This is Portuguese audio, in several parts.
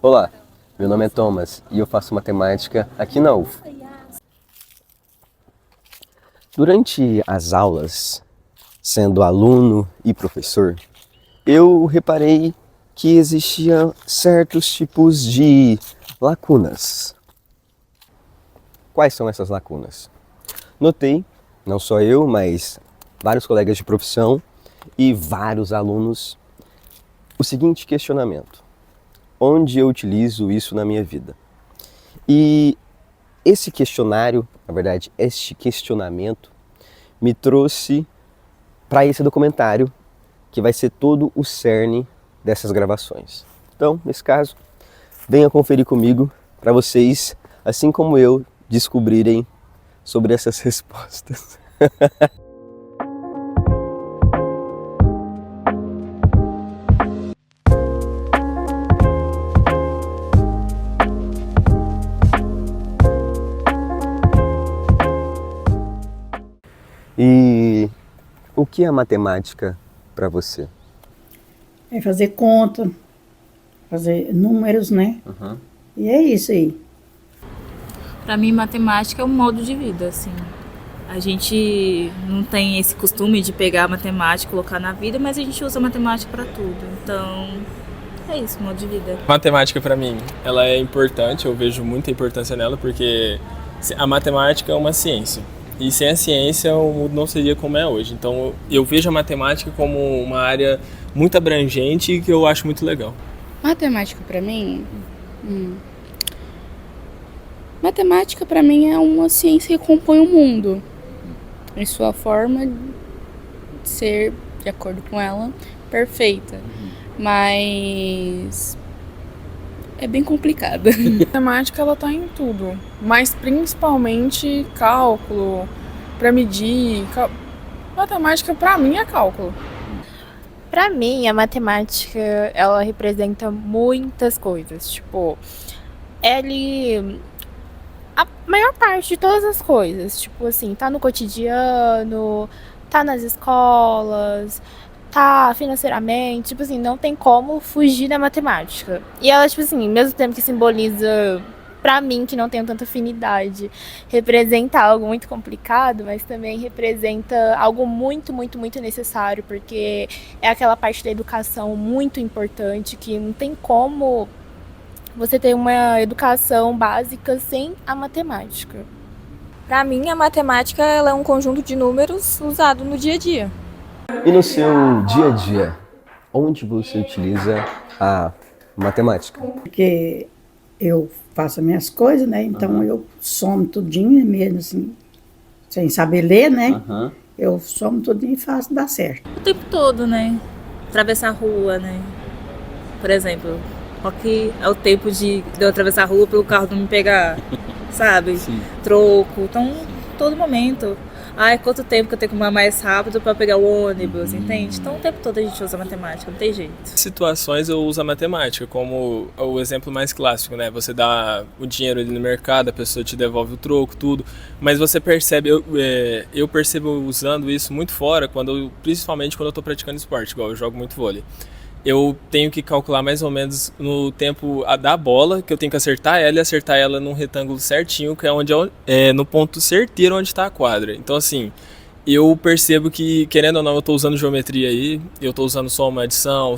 Olá, meu nome é Thomas e eu faço matemática aqui na UF. Durante as aulas, sendo aluno e professor, eu reparei que existiam certos tipos de lacunas. Quais são essas lacunas? Notei, não só eu, mas vários colegas de profissão e vários alunos, o seguinte questionamento: onde eu utilizo isso na minha vida? E esse questionário, na verdade, este questionamento me trouxe para esse documentário que vai ser todo o cerne dessas gravações. Então, nesse caso, venha conferir comigo para vocês, assim como eu, descobrirem sobre essas respostas. E o que é matemática para você? É fazer conta, fazer números, né? E é isso aí. Para mim, matemática é um modo de vida, assim. A gente não tem esse costume de pegar a matemática e colocar na vida, mas a gente usa matemática para tudo. Então, é isso, modo de vida. Matemática, para mim, ela é importante, eu vejo muita importância nela, porque a matemática é uma ciência. E sem a ciência, o mundo não seria como é hoje. Então, eu vejo a matemática como uma área muito abrangente e que eu acho muito legal. Matemática para mim... Matemática para mim é uma ciência que compõe o mundo. Em sua forma de ser, de acordo com ela, perfeita. Mas... é bem complicada. A matemática ela tá em tudo, mas principalmente cálculo, para medir. Matemática para mim é cálculo. Para mim, a matemática, ela representa muitas coisas. Tipo, a maior parte de todas as coisas. Tipo assim, tá no cotidiano, tá nas escolas, tá financeiramente. Tipo assim, não tem como fugir da matemática. E ela, tipo assim, ao mesmo tempo que simboliza, pra mim, que não tenho tanta afinidade, representa algo muito complicado, mas também representa algo muito, muito, muito necessário, porque é aquela parte da educação muito importante que não tem como você ter uma educação básica sem a matemática. Para mim, a matemática ela é um conjunto de números usado no dia a dia. E no seu dia a dia, onde você utiliza a matemática? Porque eu faço as minhas coisas, né? Então eu somo tudinho mesmo, assim, sem saber ler, né? Eu somo tudinho e faço dar certo. O tempo todo, né? Atravessar a rua, né? Por exemplo, qual que é o tempo de eu atravessar a rua para o carro não me pegar, sabe? Sim. Troco. Então, todo momento. Ai, quanto tempo que eu tenho que ir mais rápido para pegar o ônibus, entende? Então, o tempo todo a gente usa matemática, não tem jeito. Em situações eu uso a matemática, como o exemplo mais clássico, né? Você dá o dinheiro ali no mercado, a pessoa te devolve o troco, tudo. Mas você percebe, eu percebo usando isso muito fora, principalmente quando eu tô praticando esporte, igual eu jogo muito vôlei. Eu tenho que calcular mais ou menos no tempo da bola, que eu tenho que acertar ela e acertar ela num retângulo certinho, que é onde no ponto certeiro onde está a quadra. Então, assim, eu percebo que, querendo ou não, eu estou usando geometria aí, eu estou usando soma, adição,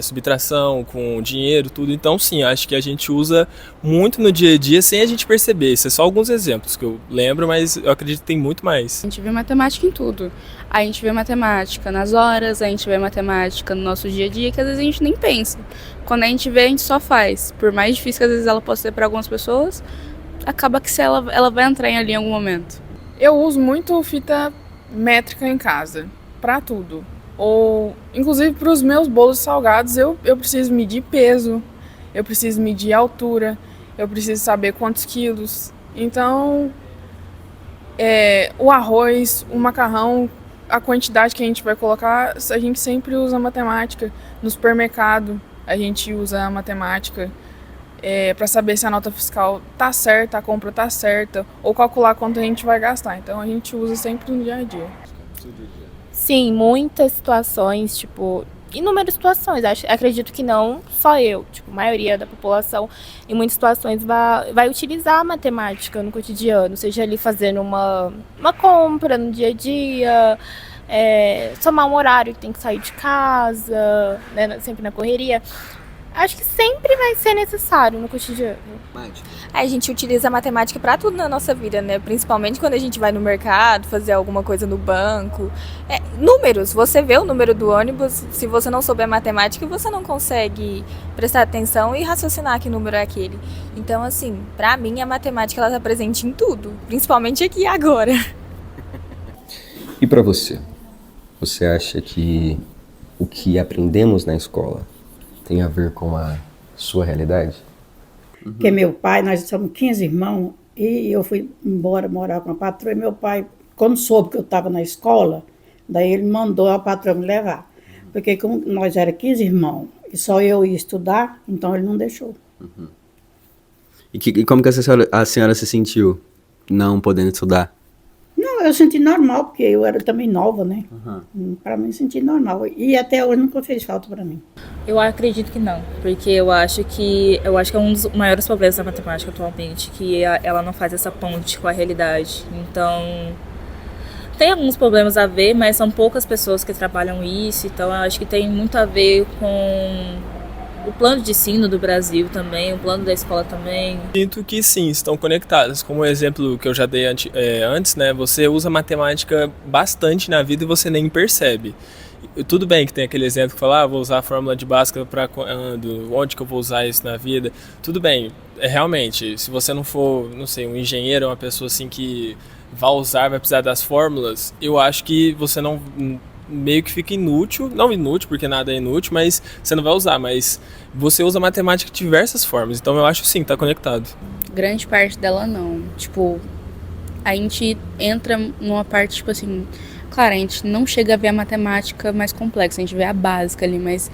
subtração, com dinheiro, tudo. Então, sim, acho que a gente usa muito no dia a dia sem a gente perceber. Isso é só alguns exemplos que eu lembro, mas eu acredito que tem muito mais. A gente vê matemática em tudo. A gente vê matemática nas horas, a gente vê matemática no nosso dia a dia, que às vezes a gente nem pensa. Quando a gente vê, a gente só faz. Por mais difícil que às vezes ela possa ser para algumas pessoas, acaba que ela vai entrar ali em algum momento. Eu uso muito fita métrica em casa, para tudo. Ou, inclusive, para os meus bolos salgados, eu preciso medir peso, eu preciso medir altura, eu preciso saber quantos quilos. Então, o arroz, o macarrão, a quantidade que a gente vai colocar, a gente sempre usa matemática. No supermercado, a gente usa a matemática para saber se a nota fiscal tá certa, a compra tá certa, ou calcular quanto a gente vai gastar. Então, a gente usa sempre no dia a dia. Sim, muitas situações, tipo, inúmeras situações. Acredito que não só eu, tipo, a maioria da população, em muitas situações, vai utilizar a matemática no cotidiano, seja ali fazendo uma compra no dia a dia, somar um horário que tem que sair de casa, né, sempre na correria. Acho que sempre vai ser necessário no cotidiano. A gente utiliza a matemática para tudo na nossa vida, né? Principalmente quando a gente vai no mercado, fazer alguma coisa no banco. Números, você vê o número do ônibus, se você não souber matemática, você não consegue prestar atenção e raciocinar que número é aquele. Então, assim, para mim a matemática ela tá presente em tudo, principalmente aqui e agora. E para você? Você acha que o que aprendemos na escola tem a ver com a sua realidade? Porque meu pai, nós somos 15 irmãos, e eu fui embora morar com a patroa, e meu pai, quando soube que eu estava na escola, daí ele mandou a patroa me levar. Porque como nós éramos 15 irmãos, e só eu ia estudar, então ele não deixou. E como que a senhora se sentiu não podendo estudar? Não, eu senti normal, porque eu era também nova, né? Para mim, senti normal. E até hoje nunca fez falta para mim. Eu acredito que não, porque eu acho que é um dos maiores problemas da matemática atualmente, que ela não faz essa ponte com a realidade. Então, tem alguns problemas a ver, mas são poucas pessoas que trabalham isso, então eu acho que tem muito a ver com o plano de ensino do Brasil também, o plano da escola também. Sinto que sim, estão conectadas. Como o exemplo que eu já dei antes, né? Você usa matemática bastante na vida e você nem percebe. Tudo bem que tem aquele exemplo que fala, vou usar a fórmula de Bhaskara para quando, onde que eu vou usar isso na vida. Tudo bem, realmente, se você não for, não sei, um engenheiro, uma pessoa assim que vai precisar das fórmulas, eu acho que você não... meio que fica inútil, não inútil, porque nada é inútil, mas você não vai usar, mas você usa matemática de diversas formas, então eu acho sim, tá conectado. Grande parte dela não, tipo, a gente entra numa parte, tipo assim, claro, a gente não chega a ver a matemática mais complexa, a gente vê a básica ali, mas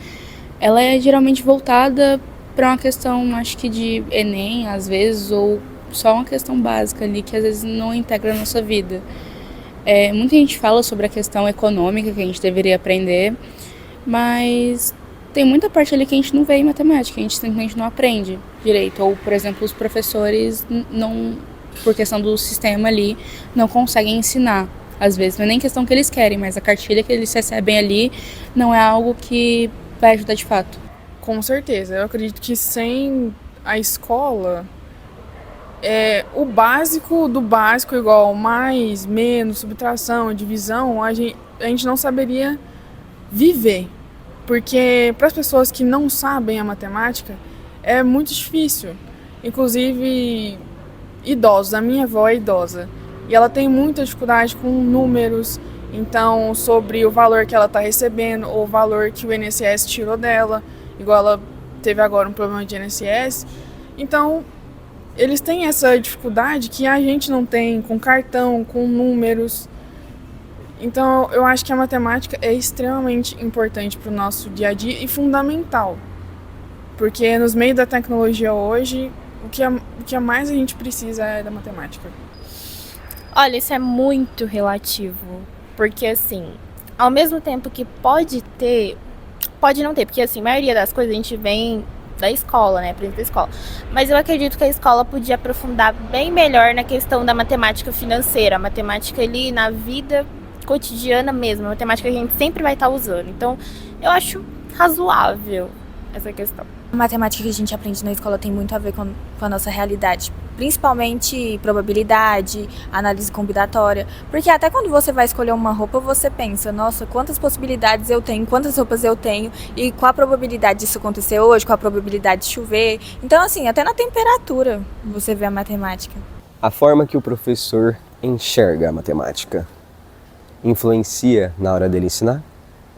ela é geralmente voltada para uma questão, acho que de Enem, às vezes, ou só uma questão básica ali, que às vezes não integra a nossa vida. Muita gente fala sobre a questão econômica que a gente deveria aprender, mas tem muita parte ali que a gente não vê em matemática, a gente simplesmente não aprende direito. Ou, por exemplo, os professores, não, por questão do sistema ali, não conseguem ensinar. Às vezes não é nem questão que eles querem, mas a cartilha que eles recebem ali não é algo que vai ajudar de fato. Com certeza, eu acredito que sem a escola... o básico do básico, igual mais, menos, subtração, divisão, a gente não saberia viver. Porque para as pessoas que não sabem a matemática, é muito difícil. Inclusive, idosos. A minha avó é idosa. E ela tem muita dificuldade com números. Então, sobre o valor que ela está recebendo, ou o valor que o INSS tirou dela. Igual ela teve agora um problema de INSS. Então... eles têm essa dificuldade que a gente não tem com cartão, com números. Então, eu acho que a matemática é extremamente importante para o nosso dia a dia e fundamental. Porque nos meios da tecnologia hoje, o que mais a gente precisa é da matemática. Olha, isso é muito relativo. Porque, assim, ao mesmo tempo que pode ter, pode não ter. Porque, assim, a maioria das coisas a gente vem... da escola, né, aprender da escola. Mas eu acredito que a escola podia aprofundar bem melhor na questão da matemática financeira, a matemática ali na vida cotidiana mesmo, a matemática que a gente sempre vai estar usando. Então, eu acho razoável essa questão. A matemática que a gente aprende na escola tem muito a ver com a nossa realidade, principalmente probabilidade, análise combinatória, porque até quando você vai escolher uma roupa, você pensa, nossa, quantas possibilidades eu tenho, quantas roupas eu tenho, e qual a probabilidade disso acontecer hoje, qual a probabilidade de chover. Então, assim, até na temperatura você vê a matemática. A forma que o professor enxerga a matemática influencia na hora dele ensinar?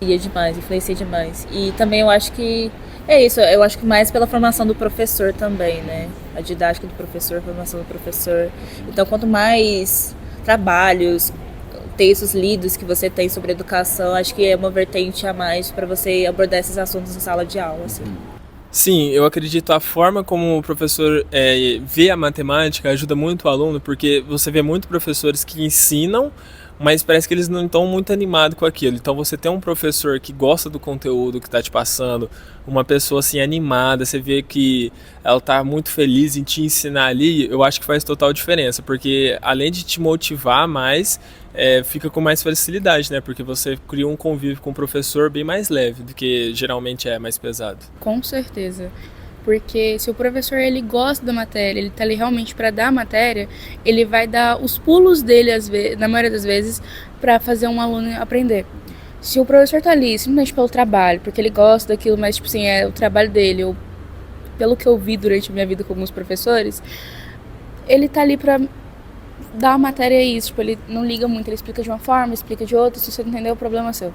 Influencia demais. E também eu acho que é isso, eu acho que mais pela formação do professor também, né? A didática do professor, a formação do professor. Então, quanto mais trabalhos, textos lidos que você tem sobre educação, acho que é uma vertente a mais para você abordar esses assuntos em sala de aula, assim. Sim, eu acredito a forma como o professor vê a matemática ajuda muito o aluno, porque você vê muitos professores que ensinam, mas parece que eles não estão muito animados com aquilo. Então você tem um professor que gosta do conteúdo que está te passando, uma pessoa assim animada, você vê que ela está muito feliz em te ensinar ali, eu acho que faz total diferença, porque além de te motivar mais, fica com mais facilidade, né? Porque você cria um convívio com o professor bem mais leve do que geralmente é mais pesado. Com certeza. Porque se o professor ele gosta da matéria, ele tá ali realmente para dar a matéria, ele vai dar os pulos dele, na maioria das vezes, para fazer um aluno aprender. Se o professor tá ali simplesmente pelo trabalho, porque ele gosta daquilo, mas tipo assim, é o trabalho dele, ou pelo que eu vi durante a minha vida com alguns professores, ele tá ali para dar a matéria isso, tipo, ele não liga muito, ele explica de uma forma, explica de outra, se você não entendeu, o problema é seu.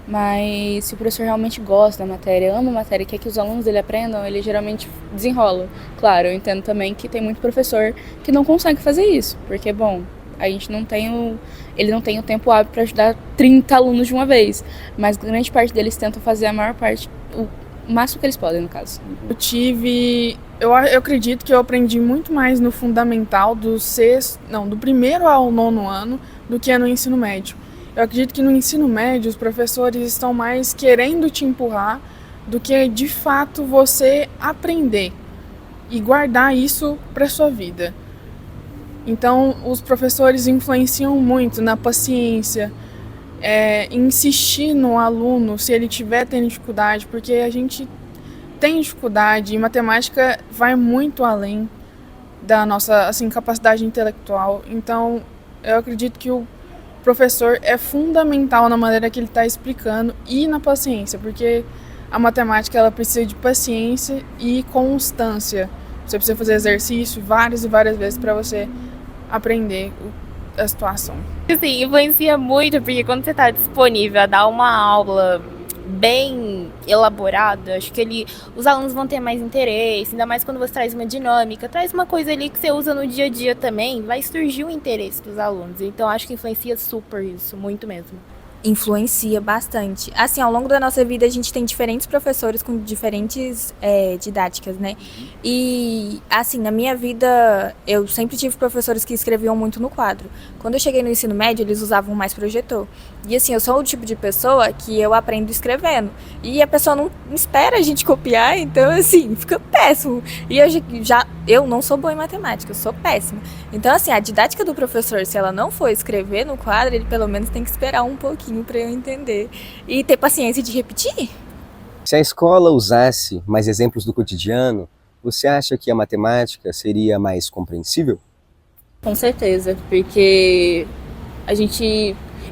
Mas se o professor realmente gosta da matéria, ama a matéria, quer que os alunos dele aprendam, ele geralmente desenrola. Claro, eu entendo também que tem muito professor que não consegue fazer isso, porque, bom, a gente não tem ele não tem o tempo hábil para ajudar 30 alunos de uma vez, mas grande parte deles tentam fazer a maior parte, o máximo que eles podem, no caso. Eu acredito que eu aprendi muito mais no fundamental do primeiro ao 9º ano do que no ensino médio. Eu acredito que no ensino médio os professores estão mais querendo te empurrar do que de fato você aprender e guardar isso para sua vida. Então os professores influenciam muito na paciência, insistir no aluno se ele tiver tendo dificuldade, porque a gente tem dificuldade e matemática vai muito além da nossa capacidade intelectual. Então eu acredito que o professor é fundamental na maneira que ele está explicando e na paciência, porque a matemática ela precisa de paciência e constância. Você precisa fazer exercício várias e várias vezes para você aprender a situação. Assim, influencia muito, porque quando você está disponível a dar uma aula bem elaborada, acho que os alunos vão ter mais interesse, ainda mais quando você traz uma dinâmica, traz uma coisa ali que você usa no dia a dia também, vai surgir o interesse dos alunos. Então acho que influencia super isso, muito mesmo. Influencia bastante. Assim, ao longo da nossa vida, a gente tem diferentes professores com diferentes didáticas, né? E, assim, na minha vida, eu sempre tive professores que escreviam muito no quadro. Quando eu cheguei no ensino médio, eles usavam mais projetor. E, assim, eu sou o tipo de pessoa que eu aprendo escrevendo. E a pessoa não espera a gente copiar, então, assim, fica péssimo. E eu não sou boa em matemática, eu sou péssima. Então, assim, a didática do professor, se ela não for escrever no quadro, ele pelo menos tem que esperar um pouquinho para eu entender e ter paciência de repetir. Se a escola usasse mais exemplos do cotidiano, você acha que a matemática seria mais compreensível? Com certeza, porque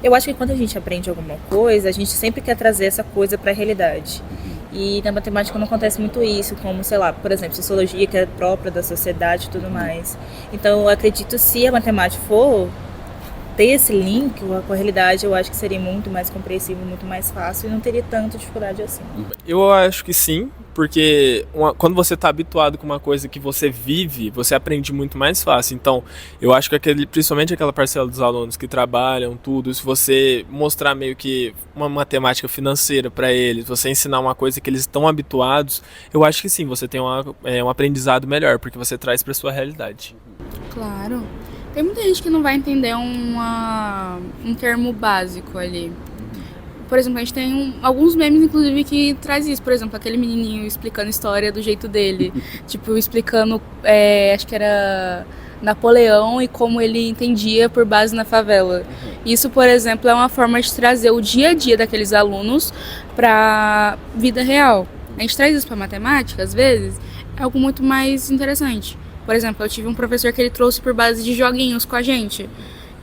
eu acho que quando a gente aprende alguma coisa, a gente sempre quer trazer essa coisa para a realidade. E na matemática não acontece muito isso, como, sei lá, por exemplo, sociologia, que é própria da sociedade e tudo mais. Então, eu acredito que se a matemática for ter esse link com a realidade, eu acho que seria muito mais compreensível, muito mais fácil e não teria tanta dificuldade assim. Eu acho que sim, porque quando você está habituado com uma coisa que você vive, você aprende muito mais fácil. Então, eu acho que principalmente aquela parcela dos alunos que trabalham, tudo, se você mostrar meio que uma matemática financeira para eles, você ensinar uma coisa que eles estão habituados, eu acho que sim, você tem um aprendizado melhor, porque você traz para sua realidade. Claro. Tem muita gente que não vai entender um termo básico ali. Por exemplo, a gente tem alguns memes, inclusive, que traz isso. Por exemplo, aquele menininho explicando história do jeito dele. Tipo, explicando, acho que era Napoleão e como ele entendia por base na favela. Isso, por exemplo, é uma forma de trazer o dia a dia daqueles alunos para vida real. A gente traz isso para matemática, às vezes, é algo muito mais interessante. Por exemplo, eu tive um professor que ele trouxe por base de joguinhos com a gente.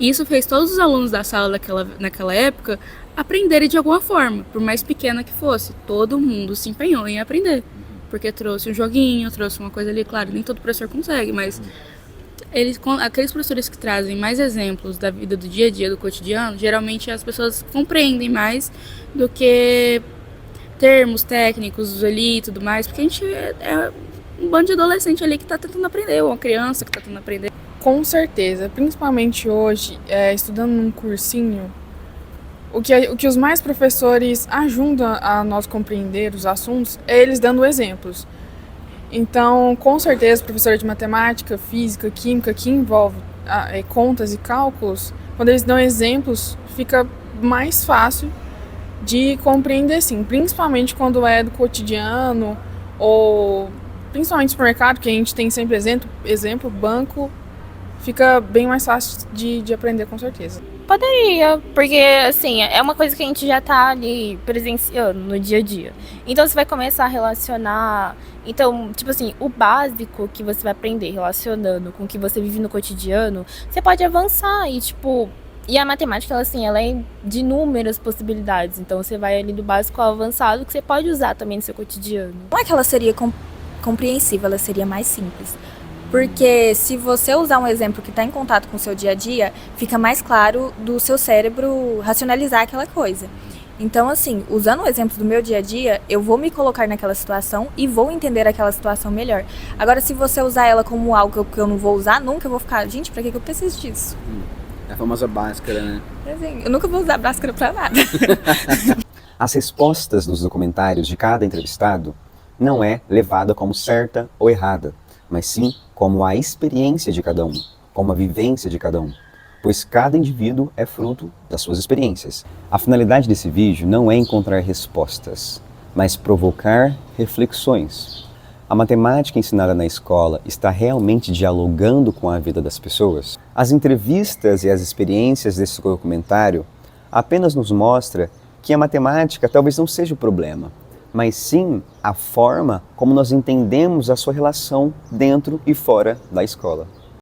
E isso fez todos os alunos da sala naquela época aprenderem de alguma forma, por mais pequena que fosse. Todo mundo se empenhou em aprender. Porque trouxe um joguinho, trouxe uma coisa ali. Claro, nem todo professor consegue, mas aqueles professores que trazem mais exemplos da vida do dia a dia, do cotidiano, geralmente as pessoas compreendem mais do que termos técnicos ali e tudo mais, porque a gente é um bando de adolescente ali que está tentando aprender, ou uma criança que está tentando aprender. Com certeza, principalmente hoje, estudando num cursinho, o que os mais professores ajudam a nós compreender os assuntos é eles dando exemplos. Então, com certeza, professor de matemática, física, química, que envolve contas e cálculos, quando eles dão exemplos, fica mais fácil de compreender, sim. Principalmente quando é do cotidiano ou principalmente supermercado, que a gente tem sempre exemplo, banco, fica bem mais fácil de aprender, com certeza. Poderia, porque assim, é uma coisa que a gente já tá ali presenciando no dia a dia. Então você vai começar a relacionar. Então, tipo assim, o básico que você vai aprender relacionando com o que você vive no cotidiano, você pode avançar e, tipo. E a matemática, ela, assim, ela é de inúmeras possibilidades. Então você vai ali do básico ao avançado, que você pode usar também no seu cotidiano. Não é que ela seria compreensível, ela seria mais simples. Porque se você usar um exemplo que está em contato com o seu dia a dia, fica mais claro do seu cérebro racionalizar aquela coisa. Então, assim, usando o exemplo do meu dia a dia, eu vou me colocar naquela situação e vou entender aquela situação melhor. Agora, se você usar ela como algo que eu não vou usar nunca, eu vou ficar, gente, pra que eu preciso disso? É a famosa Bhaskara, né? Assim, eu nunca vou usar Bhaskara pra nada. As respostas dos documentários de cada entrevistado não é levada como certa ou errada, mas sim como a experiência de cada um, como a vivência de cada um, pois cada indivíduo é fruto das suas experiências. A finalidade desse vídeo não é encontrar respostas, mas provocar reflexões. A matemática ensinada na escola está realmente dialogando com a vida das pessoas? As entrevistas e as experiências desse documentário apenas nos mostram que a matemática talvez não seja o problema, mas sim a forma como nós entendemos a sua relação dentro e fora da escola.